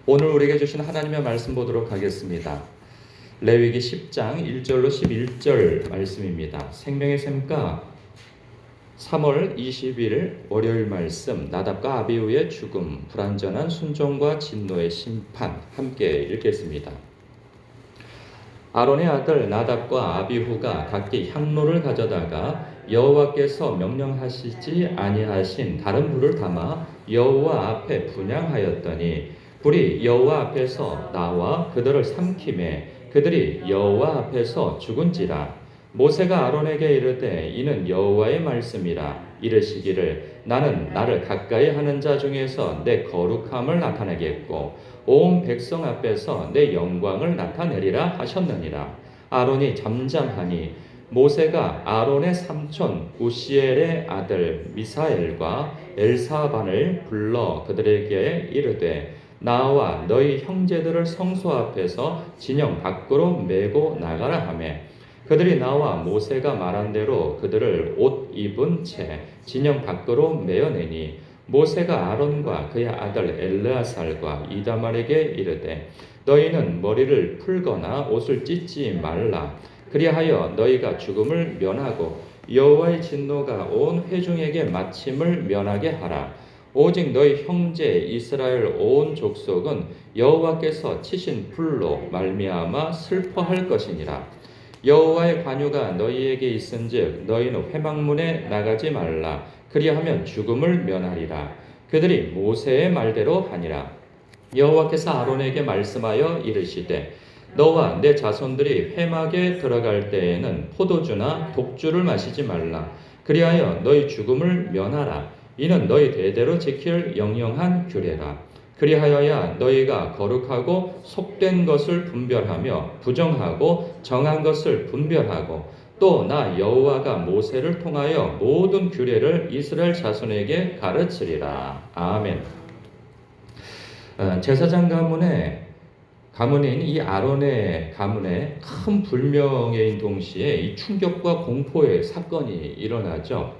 오늘 우리에게 주신 하나님의 말씀 보도록 하겠습니다. 레위기 10장 1절로 11절 말씀입니다. 생명의 샘가 3월 20일 월요일 말씀, 나답과 아비후의 죽음, 불완전한 순종과 진노의 심판, 함께 읽겠습니다. 아론의 아들 나답과 아비후가 각기 향로를 가져다가 여호와께서 명령하시지 아니하신 다른 불을 담아 여호와 앞에 분향하였더니 불이 여호와 앞에서 나와 그들을 삼키매 그들이 여호와 앞에서 죽은지라. 모세가 아론에게 이르되 이는 여호와의 말씀이라. 이르시기를 나는 나를 가까이 하는 자 중에서 내 거룩함을 나타내겠고 온 백성 앞에서 내 영광을 나타내리라 하셨느니라. 아론이 잠잠하니 모세가 아론의 삼촌 우시엘의 아들 미사엘과 엘사반을 불러 그들에게 이르되 나와 너희 형제들을 성소 앞에서 진영 밖으로 메고 나가라 하며 그들이 나와 모세가 말한 대로 그들을 옷 입은 채 진영 밖으로 메어내니 모세가 아론과 그의 아들 엘르아살과 이다말에게 이르되 너희는 머리를 풀거나 옷을 찢지 말라. 그리하여 너희가 죽음을 면하고 여호와의 진노가 온 회중에게 마침을 면하게 하라. 오직 너희 형제 이스라엘 온 족속은 여호와께서 치신 불로 말미암아 슬퍼할 것이니라. 여호와의 관유가 너희에게 있은즉 너희는 회막문에 나가지 말라. 그리하면 죽음을 면하리라. 그들이 모세의 말대로 하니라. 여호와께서 아론에게 말씀하여 이르시되 너와 내 자손들이 회막에 들어갈 때에는 포도주나 독주를 마시지 말라. 그리하여 너희 죽음을 면하라. 이는 너희 대대로 지킬 영영한 규례라. 그리하여야 너희가 거룩하고 속된 것을 분별하며 부정하고 정한 것을 분별하고 또 나 여호와가 모세를 통하여 모든 규례를 이스라엘 자손에게 가르치리라. 아멘. 제사장 가문인 이 아론의 가문에 큰 불명예인 동시에 이 충격과 공포의 사건이 일어나죠.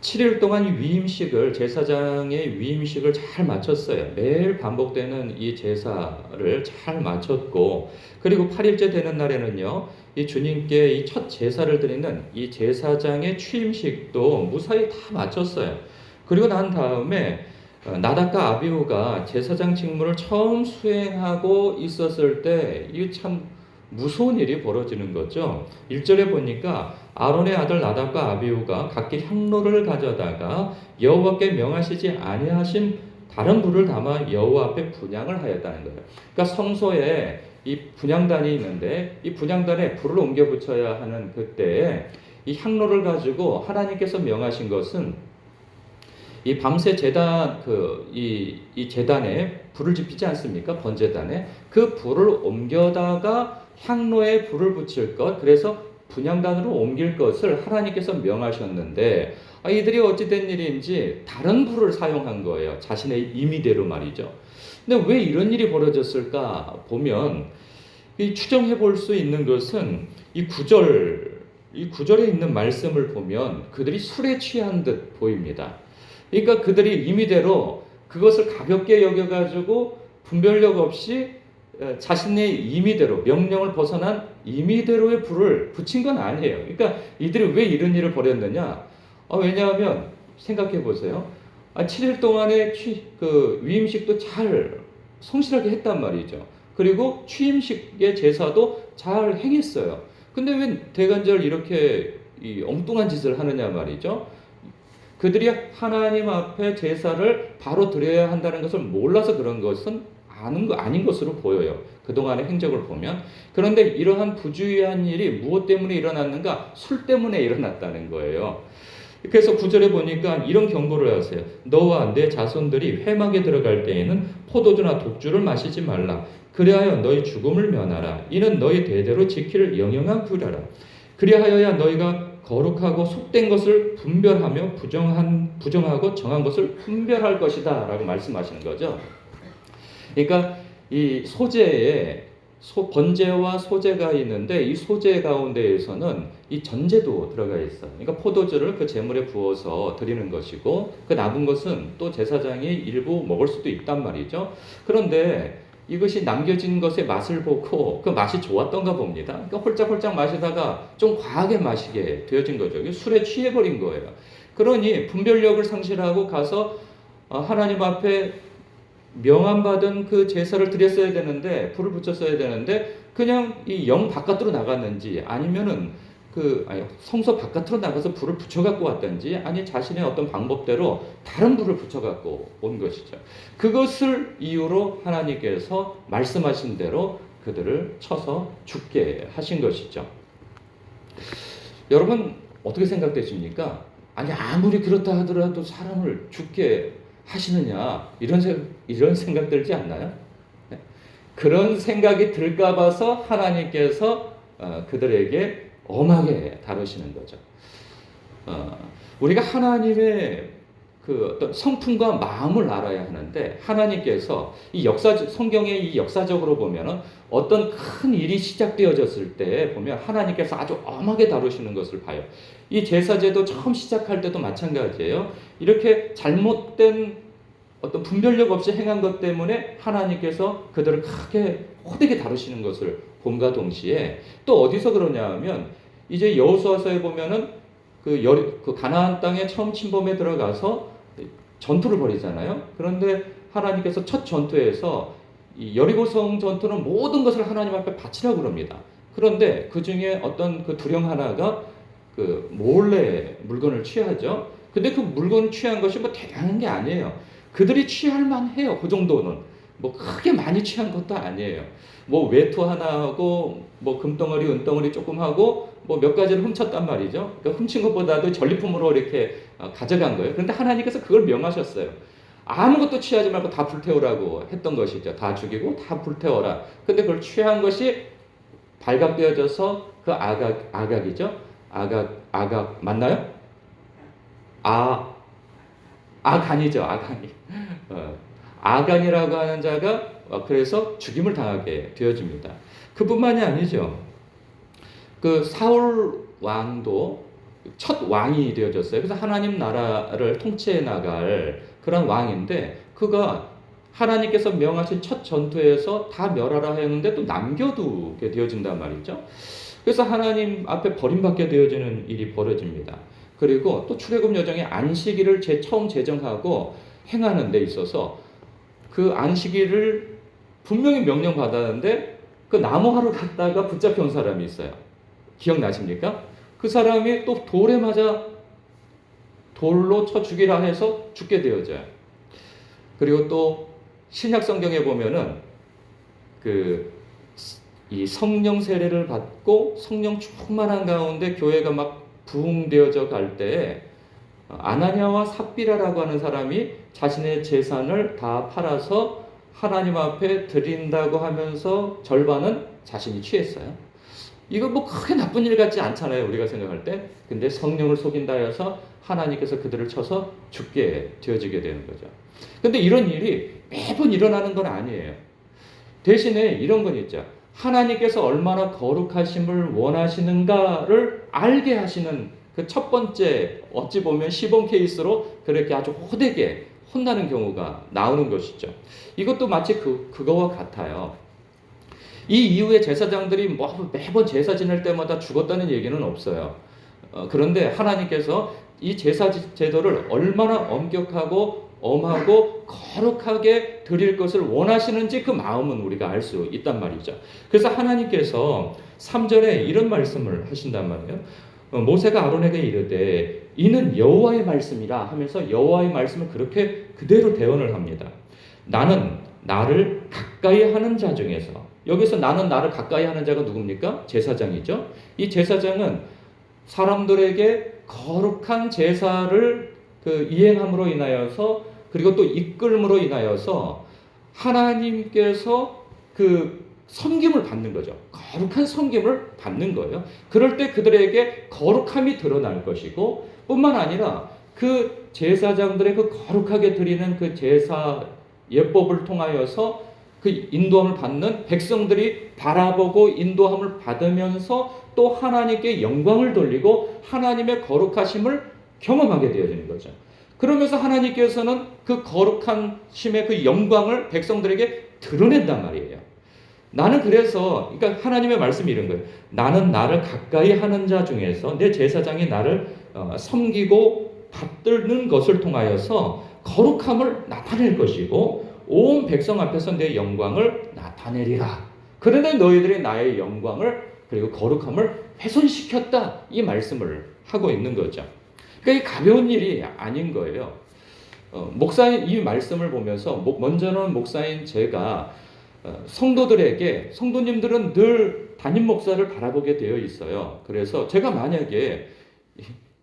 7일 동안 이 위임식을 제사장의 위임식을 잘 마쳤어요. 매일 반복되는 이 제사를 잘 마쳤고 그리고 8일째 되는 날에는요. 이 주님께 이 첫 제사를 드리는 이 제사장의 취임식도 무사히 다 마쳤어요. 그리고 난 다음에 나답과 아비후가 제사장 직무를 처음 수행하고 있었을 때 이게 참 무서운 일이 벌어지는 거죠. 1절에 보니까 아론의 아들 나답과 아비후가 각기 향로를 가져다가 여호와께 명하시지 아니하신 다른 불을 담아 여호와 앞에 분향을 하였다는 거예요. 그러니까 성소에 이 분향단이 있는데 이 분향단에 불을 옮겨 붙여야 하는 그때에 이 향로를 가지고 하나님께서 명하신 것은 이 밤새 제단 이 제단에 불을 지피지 않습니까? 번제단에 그 불을 옮겨다가 향로에 불을 붙일 것, 그래서 분향단으로 옮길 것을 하나님께서 명하셨는데 이들이 어찌된 일인지 다른 불을 사용한 거예요. 자신의 임의대로 말이죠. 근데 왜 이런 일이 벌어졌을까 보면 이 추정해 볼 수 있는 것은 이 구절에 있는 말씀을 보면 그들이 술에 취한 듯 보입니다. 그러니까 그들이 임의대로 그것을 가볍게 여겨가지고 분별력 없이 자신의 임의대로 명령을 벗어난 임의대로의 불을 붙인 건 아니에요. 그러니까 이들이 왜 이런 일을 벌였느냐? 왜냐하면 생각해 보세요. 7일 동안의 위임식도 잘 성실하게 했단 말이죠. 그리고 취임식의 제사도 잘 행했어요. 근데 왜 대간절 이렇게 엉뚱한 짓을 하느냐 말이죠. 그들이 하나님 앞에 제사를 바로 드려야 한다는 것을 몰라서 그런 것은 아닌 것으로 보여요. 그동안의 행적을 보면. 그런데 이러한 부주의한 일이 무엇 때문에 일어났는가? 술 때문에 일어났다는 거예요. 그래서 9절에 보니까 이런 경고를 하세요. 너와 내 자손들이 회막에 들어갈 때에는 포도주나 독주를 마시지 말라. 그리하여 너희 죽음을 면하라. 이는 너희 대대로 지킬 영영한 규례라. 그리하여야 너희가 거룩하고 속된 것을 분별하며 부정하고 정한 것을 분별할 것이다 라고 말씀하시는 거죠. 그러니까 이 소재에 번제와 소제가 있는데 이 소제 가운데에서는 이 전제도 들어가 있어요. 그러니까 포도주를 그 제물에 부어서 드리는 것이고 그 남은 것은 또 제사장이 일부 먹을 수도 있단 말이죠. 그런데 이것이 남겨진 것의 맛을 보고 그 맛이 좋았던가 봅니다. 그러니까 홀짝홀짝 마시다가 좀 과하게 마시게 되어진 거죠. 술에 취해버린 거예요. 그러니 분별력을 상실하고 가서 하나님 앞에 명함받은 그 제사를 드렸어야 되는데 불을 붙였어야 되는데 그냥 이 영 바깥으로 나갔는지 아니면은 성소 바깥으로 나가서 불을 붙여 갖고 왔든지 아니 자신의 어떤 방법대로 다른 불을 붙여 갖고 온 것이죠. 그것을 이유로 하나님께서 말씀하신 대로 그들을 쳐서 죽게 하신 것이죠. 여러분 어떻게 생각되십니까? 아니 아무리 그렇다 하더라도 사람을 죽게 하시느냐 이런 생각 들지 않나요? 네. 그런 생각이 들까 봐서 하나님께서 그들에게 엄하게 다루시는 거죠. 우리가 하나님의 그 어떤 성품과 마음을 알아야 하는데 하나님께서 성경의 이 역사적으로 보면은 어떤 큰 일이 시작되어졌을 때 보면 하나님께서 아주 엄하게 다루시는 것을 봐요. 이 제사제도 처음 시작할 때도 마찬가지예요. 이렇게 잘못된 어떤 분별력 없이 행한 것 때문에 하나님께서 그들을 크게 호되게 다루시는 것을 봄과 동시에 또 어디서 그러냐 하면 이제 여호수아서에 보면은 그 가나안 땅에 처음 침범에 들어가서 전투를 벌이잖아요. 그런데 하나님께서 첫 전투에서 이 여리고성 전투는 모든 것을 하나님 앞에 바치라고 그럽니다. 그런데 그 중에 어떤 그 두령 하나가 그 몰래 물건을 취하죠. 근데 그 물건 취한 것이 뭐 대단한 게 아니에요. 그들이 취할 만해요. 그 정도는 뭐 크게 많이 취한 것도 아니에요. 뭐 외투 하나 하고 뭐 금덩어리 은덩어리 조금 하고 뭐 몇 가지를 훔쳤단 말이죠. 그러니까 훔친 것보다도 전리품으로 이렇게 가져간 거예요. 그런데 하나님께서 그걸 명하셨어요. 아무것도 취하지 말고 다 불태우라고 했던 것이죠. 다 죽이고 다 불태워라. 근데 그걸 취한 것이 발각되어져서 그 아각이죠. 아각 맞나요? 아간이죠. 아간이. 아간이라고 하는 자가 그래서 죽임을 당하게 되어집니다. 그뿐만이 아니죠. 그 사울 왕도 첫 왕이 되어졌어요. 그래서 하나님 나라를 통치해 나갈 그런 왕인데 그가 하나님께서 명하신 첫 전투에서 다 멸하라 했는데 또 남겨두게 되어진단 말이죠. 그래서 하나님 앞에 버림받게 되어지는 일이 벌어집니다. 그리고 또 출애굽 여정의 안식일을 처음 제정하고 행하는 데 있어서 그 안식일을 분명히 명령받았는데 그 나무하러 갔다가 붙잡혀온 사람이 있어요. 기억나십니까? 그 사람이 또 돌에 맞아 돌로 쳐 죽이라 해서 죽게 되어져요. 그리고 또 신약 성경에 보면은 이 성령 세례를 받고 성령 충만한 가운데 교회가 막 부흥되어져 갈 때에 아나니아와 삽비라라고 하는 사람이 자신의 재산을 다 팔아서 하나님 앞에 드린다고 하면서 절반은 자신이 취했어요. 이거 뭐 크게 나쁜 일 같지 않잖아요. 우리가 생각할 때. 근데 성령을 속인다 해서 하나님께서 그들을 쳐서 죽게 되어지게 되는 거죠. 근데 이런 일이 매번 일어나는 건 아니에요. 대신에 이런 건 있죠. 하나님께서 얼마나 거룩하심을 원하시는가를 알게 하시는 그 첫 번째 어찌 보면 시범 케이스로 그렇게 아주 호되게 혼나는 경우가 나오는 것이죠. 이것도 마치 그거와 같아요. 이 이후에 제사장들이 뭐 매번 제사 지낼 때마다 죽었다는 얘기는 없어요. 그런데 하나님께서 이 제사 제도를 얼마나 엄격하고 엄하고 거룩하게 드릴 것을 원하시는지 그 마음은 우리가 알 수 있단 말이죠. 그래서 하나님께서 3절에 이런 말씀을 하신단 말이에요. 모세가 아론에게 이르되 이는 여호와의 말씀이라 하면서 여호와의 말씀을 그렇게 그대로 대언을 합니다. 나는 나를 가까이 하는 자 중에서 여기서 나는 나를 가까이 하는 자가 누굽니까? 제사장이죠. 이 제사장은 사람들에게 거룩한 제사를 이행함으로 인하여서 그리고 또 이끌음으로 인하여서 하나님께서 섬김을 받는 거죠. 거룩한 섬김을 받는 거예요. 그럴 때 그들에게 거룩함이 드러날 것이고 뿐만 아니라 그 제사장들의 그 거룩하게 드리는 그 제사 예법을 통하여서 그 인도함을 받는 백성들이 바라보고 인도함을 받으면서 또 하나님께 영광을 돌리고 하나님의 거룩하심을 경험하게 되어지는 거죠. 그러면서 하나님께서는 그 거룩하심의 그 영광을 백성들에게 드러낸단 말이에요. 나는 그래서 그러니까 하나님의 말씀이 이런 거예요. 나는 나를 가까이 하는 자 중에서 내 제사장이 나를 섬기고 받드는 것을 통하여서 거룩함을 나타낼 것이고 온 백성 앞에서 내 영광을 나타내리라. 그러나 너희들이 나의 영광을 그리고 거룩함을 훼손시켰다. 이 말씀을 하고 있는 거죠. 그러니까 이 가벼운 일이 아닌 거예요. 목사인 이 말씀을 보면서 먼저는 목사인 제가 성도들에게 성도님들은 늘 담임 목사를 바라보게 되어 있어요. 그래서 제가 만약에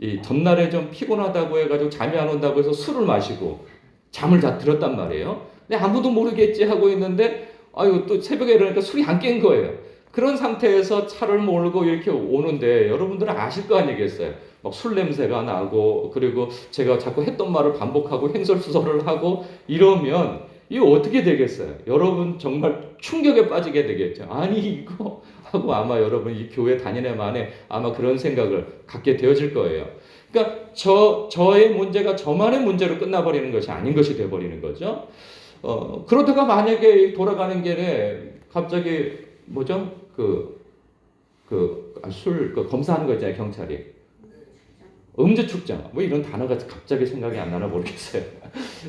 이 전날에 좀 피곤하다고 해가지고 잠이 안 온다고 해서 술을 마시고 잠을 다 들었단 말이에요. 근데 아무도 모르겠지 하고 있는데 아유 또 새벽에 일어나니까 술이 안 깬 거예요. 그런 상태에서 차를 몰고 이렇게 오는데 여러분들은 아실 거 아니겠어요. 막 술 냄새가 나고 그리고 제가 자꾸 했던 말을 반복하고 횡설수설을 하고 이러면 이거 어떻게 되겠어요? 여러분 정말 충격에 빠지게 되겠죠. 아니 이거 하고 아마 여러분 이 교회 다니는 만에 아마 그런 생각을 갖게 되어질 거예요. 그러니까 저의 문제가 저만의 문제로 끝나버리는 것이 아닌 것이 되어버리는 거죠. 그러다가 만약에 돌아가는 길에 갑자기 뭐죠? 술 검사하는 거 있잖아요, 경찰이. 음주 측정, 뭐 이런 단어가 갑자기 생각이 안 나나 모르겠어요.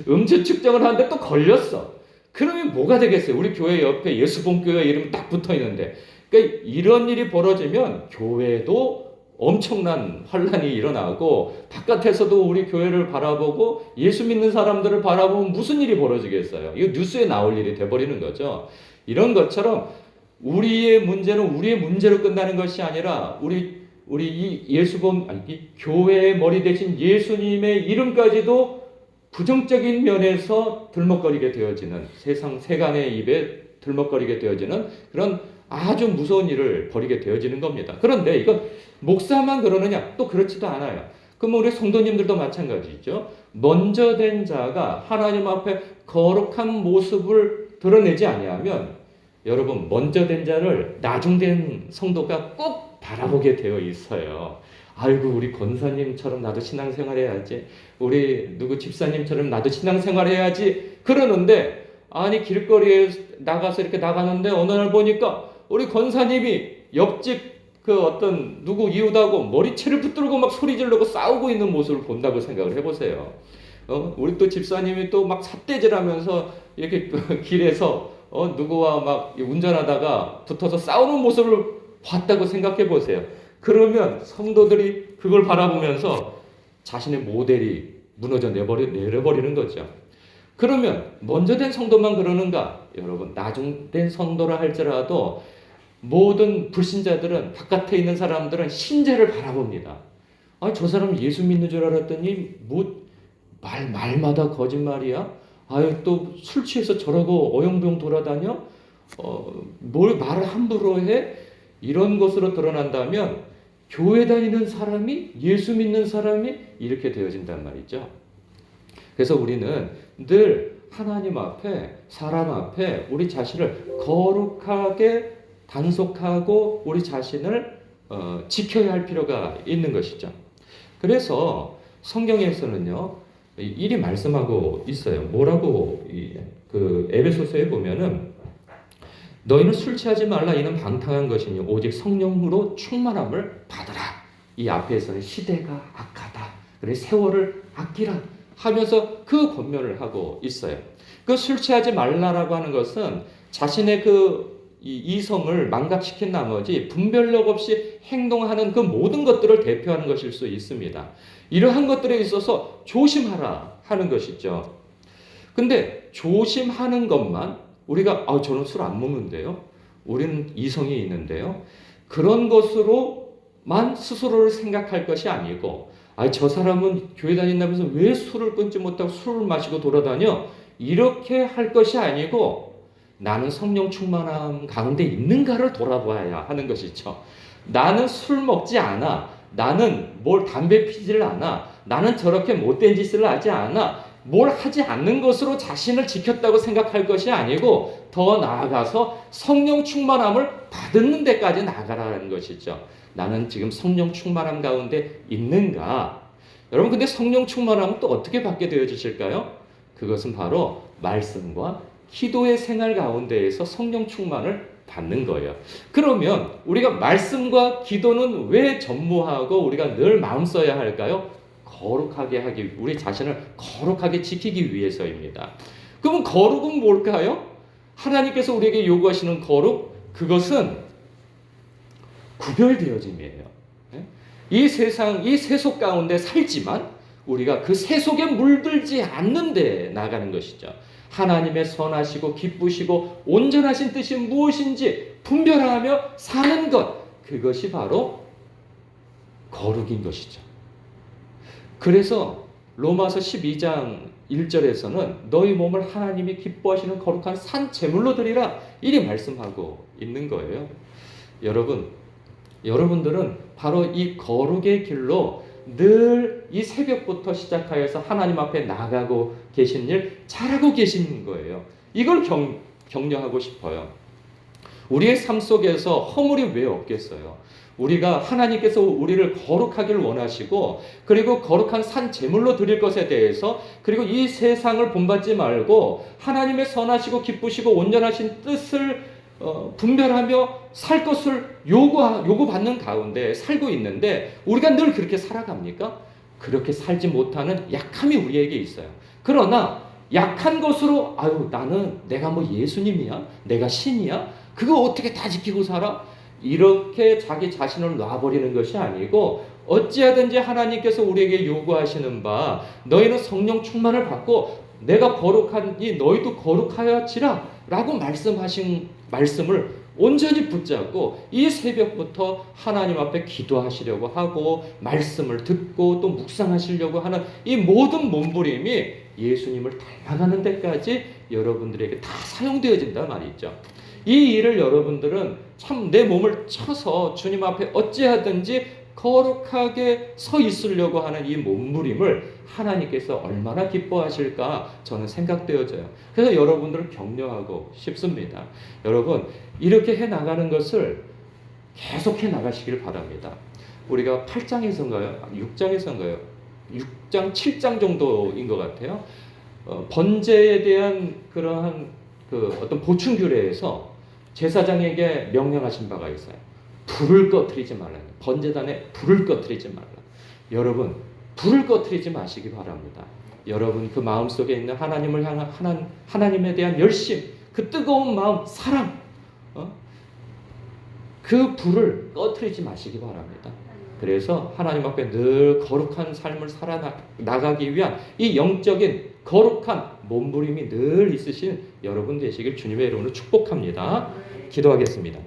음주 측정을 하는데 또 걸렸어. 그러면 뭐가 되겠어요? 우리 교회 옆에 예수봉교회 이름이 딱 붙어 있는데, 그러니까 이런 일이 벌어지면 교회도 엄청난 환란이 일어나고 바깥에서도 우리 교회를 바라보고 예수 믿는 사람들을 바라보면 무슨 일이 벌어지겠어요? 이거 뉴스에 나올 일이 돼버리는 거죠. 이런 것처럼 우리의 문제는 우리의 문제로 끝나는 것이 아니라 우리 이 이 교회의 머리 대신 예수님의 이름까지도 부정적인 면에서 들먹거리게 되어지는 세상 세간의 입에 들먹거리게 되어지는 그런 아주 무서운 일을 벌이게 되어지는 겁니다. 그런데 이건 목사만 그러느냐? 또 그렇지도 않아요. 그럼 우리 성도님들도 마찬가지죠. 먼저 된 자가 하나님 앞에 거룩한 모습을 드러내지 아니하면 여러분 먼저 된 자를 나중된 성도가 꼭 바라보게 되어 있어요. 아이고 우리 권사님처럼 나도 신앙생활 해야지. 우리 누구 집사님처럼 나도 신앙생활 해야지. 그러는데 아니 길거리에 나가서 이렇게 나가는데 어느 날 보니까 우리 권사님이 옆집 그 어떤 누구 이웃하고 머리채를 붙들고 막 소리 지르고 싸우고 있는 모습을 본다고 생각을 해보세요. 우리 또 집사님이 또 막 삿대질하면서 이렇게 길에서 누구와 막 운전하다가 붙어서 싸우는 모습을 봤다고 생각해 보세요. 그러면 성도들이 그걸 바라보면서 자신의 모델이 무너져 내려버리는 거죠. 그러면 먼저 된 성도만 그러는가? 여러분 나중된 성도라 할지라도 모든 불신자들은 바깥에 있는 사람들은 신재를 바라봅니다. 아, 저 사람 예수 믿는 줄 알았더니 뭐 말마다 거짓말이야? 아유 또 술 취해서 저러고 어영부영 돌아다녀? 뭘 말을 함부로 해? 이런 것으로 드러난다면 교회 다니는 사람이 예수 믿는 사람이 이렇게 되어진단 말이죠. 그래서 우리는 늘 하나님 앞에 사람 앞에 우리 자신을 거룩하게 단속하고 우리 자신을 지켜야 할 필요가 있는 것이죠. 그래서 성경에서는요 일이 말씀하고 있어요. 뭐라고 에베소서에 보면은 너희는 술 취하지 말라 이는 방탕한 것이니 오직 성령으로 충만함을 받으라. 이 앞에서는 시대가 악하다. 그래 세월을 아끼라 하면서 그 권면을 하고 있어요. 그 술 취하지 말라라고 하는 것은 자신의 이성을 망각시킨 나머지 분별력 없이 행동하는 그 모든 것들을 대표하는 것일 수 있습니다. 이러한 것들에 있어서 조심하라 하는 것이죠. 근데 조심하는 것만 우리가 저는 술 안 먹는데요. 우리는 이성이 있는데요. 그런 것으로만 스스로를 생각할 것이 아니고 저 사람은 교회 다닌다면서 왜 술을 끊지 못하고 술을 마시고 돌아다녀? 이렇게 할 것이 아니고 나는 성령 충만함 가운데 있는가를 돌아봐야 하는 것이죠. 나는 술 먹지 않아. 나는 담배 피지를 않아. 나는 저렇게 못된 짓을 하지 않아. 뭘 하지 않는 것으로 자신을 지켰다고 생각할 것이 아니고 더 나아가서 성령 충만함을 받는 데까지 나아가라는 것이죠. 나는 지금 성령 충만함 가운데 있는가? 여러분, 근데 성령 충만함은 또 어떻게 받게 되어지실까요? 그것은 바로 말씀과 기도의 생활 가운데에서 성령 충만을 받는 거예요. 그러면 우리가 말씀과 기도는 왜 전무하고 우리가 늘 마음 써야 할까요? 거룩하게 하기, 우리 자신을 거룩하게 지키기 위해서입니다. 그러면 거룩은 뭘까요? 하나님께서 우리에게 요구하시는 거룩, 그것은 구별되어짐이에요. 이 세상, 이 세속 가운데 살지만 우리가 그 세속에 물들지 않는 데 나가는 것이죠. 하나님의 선하시고 기쁘시고 온전하신 뜻이 무엇인지 분별하며 사는 것, 그것이 바로 거룩인 것이죠. 그래서 로마서 12장 1절에서는 너희 몸을 하나님이 기뻐하시는 거룩한 산 제물로 드리라, 이리 말씀하고 있는 거예요. 여러분들은 바로 이 거룩의 길로 늘 이 새벽부터 시작하여서 하나님 앞에 나가고 계신 일 잘하고 계신 거예요. 이걸 격려하고 싶어요. 우리의 삶 속에서 허물이 왜 없겠어요? 우리가 하나님께서 우리를 거룩하기를 원하시고, 그리고 거룩한 산 제물로 드릴 것에 대해서, 그리고 이 세상을 본받지 말고 하나님의 선하시고 기쁘시고 온전하신 뜻을 분별하며 살 것을 요구받는 가운데 살고 있는데, 우리가 늘 그렇게 살아갑니까? 그렇게 살지 못하는 약함이 우리에게 있어요. 그러나 약한 것으로 나는 내가 뭐 예수님이야? 내가 신이야? 그거 어떻게 다 지키고 살아? 이렇게 자기 자신을 놔버리는 것이 아니고, 어찌하든지 하나님께서 우리에게 요구하시는 바 너희는 성령 충만을 받고 내가 거룩하니 너희도 거룩하여지라 라고 말씀하신 말씀을 온전히 붙잡고 이 새벽부터 하나님 앞에 기도하시려고 하고 말씀을 듣고 또 묵상하시려고 하는 이 모든 몸부림이 예수님을 닮아가는 데까지 여러분들에게 다 사용되어진단 말이죠. 이 일을 여러분들은 참 내 몸을 쳐서 주님 앞에 어찌하든지 거룩하게 서 있으려고 하는 이 몸부림을 하나님께서 얼마나 기뻐하실까 저는 생각되어져요. 그래서 여러분들을 격려하고 싶습니다. 여러분, 이렇게 해 나가는 것을 계속해 나가시길 바랍니다. 우리가 8장에서인가요? 6장에서인가요? 6장, 7장 정도인 것 같아요. 번제에 대한 그러한 어떤 보충 규례에서 제사장에게 명령하신 바가 있어요. 불을 꺼트리지 말라. 번제단에 불을 꺼트리지 말라. 여러분, 불을 꺼트리지 마시기 바랍니다. 여러분 그 마음속에 있는 하나님을 향한 하나님에 대한 열심, 그 뜨거운 마음, 사랑, 그 불을 꺼트리지 마시기 바랍니다. 그래서 하나님 앞에 늘 거룩한 삶을 살아나가기 위한 이 영적인 거룩한 몸부림이 늘 있으신 여러분 되시길 주님의 이름으로 축복합니다. 기도하겠습니다.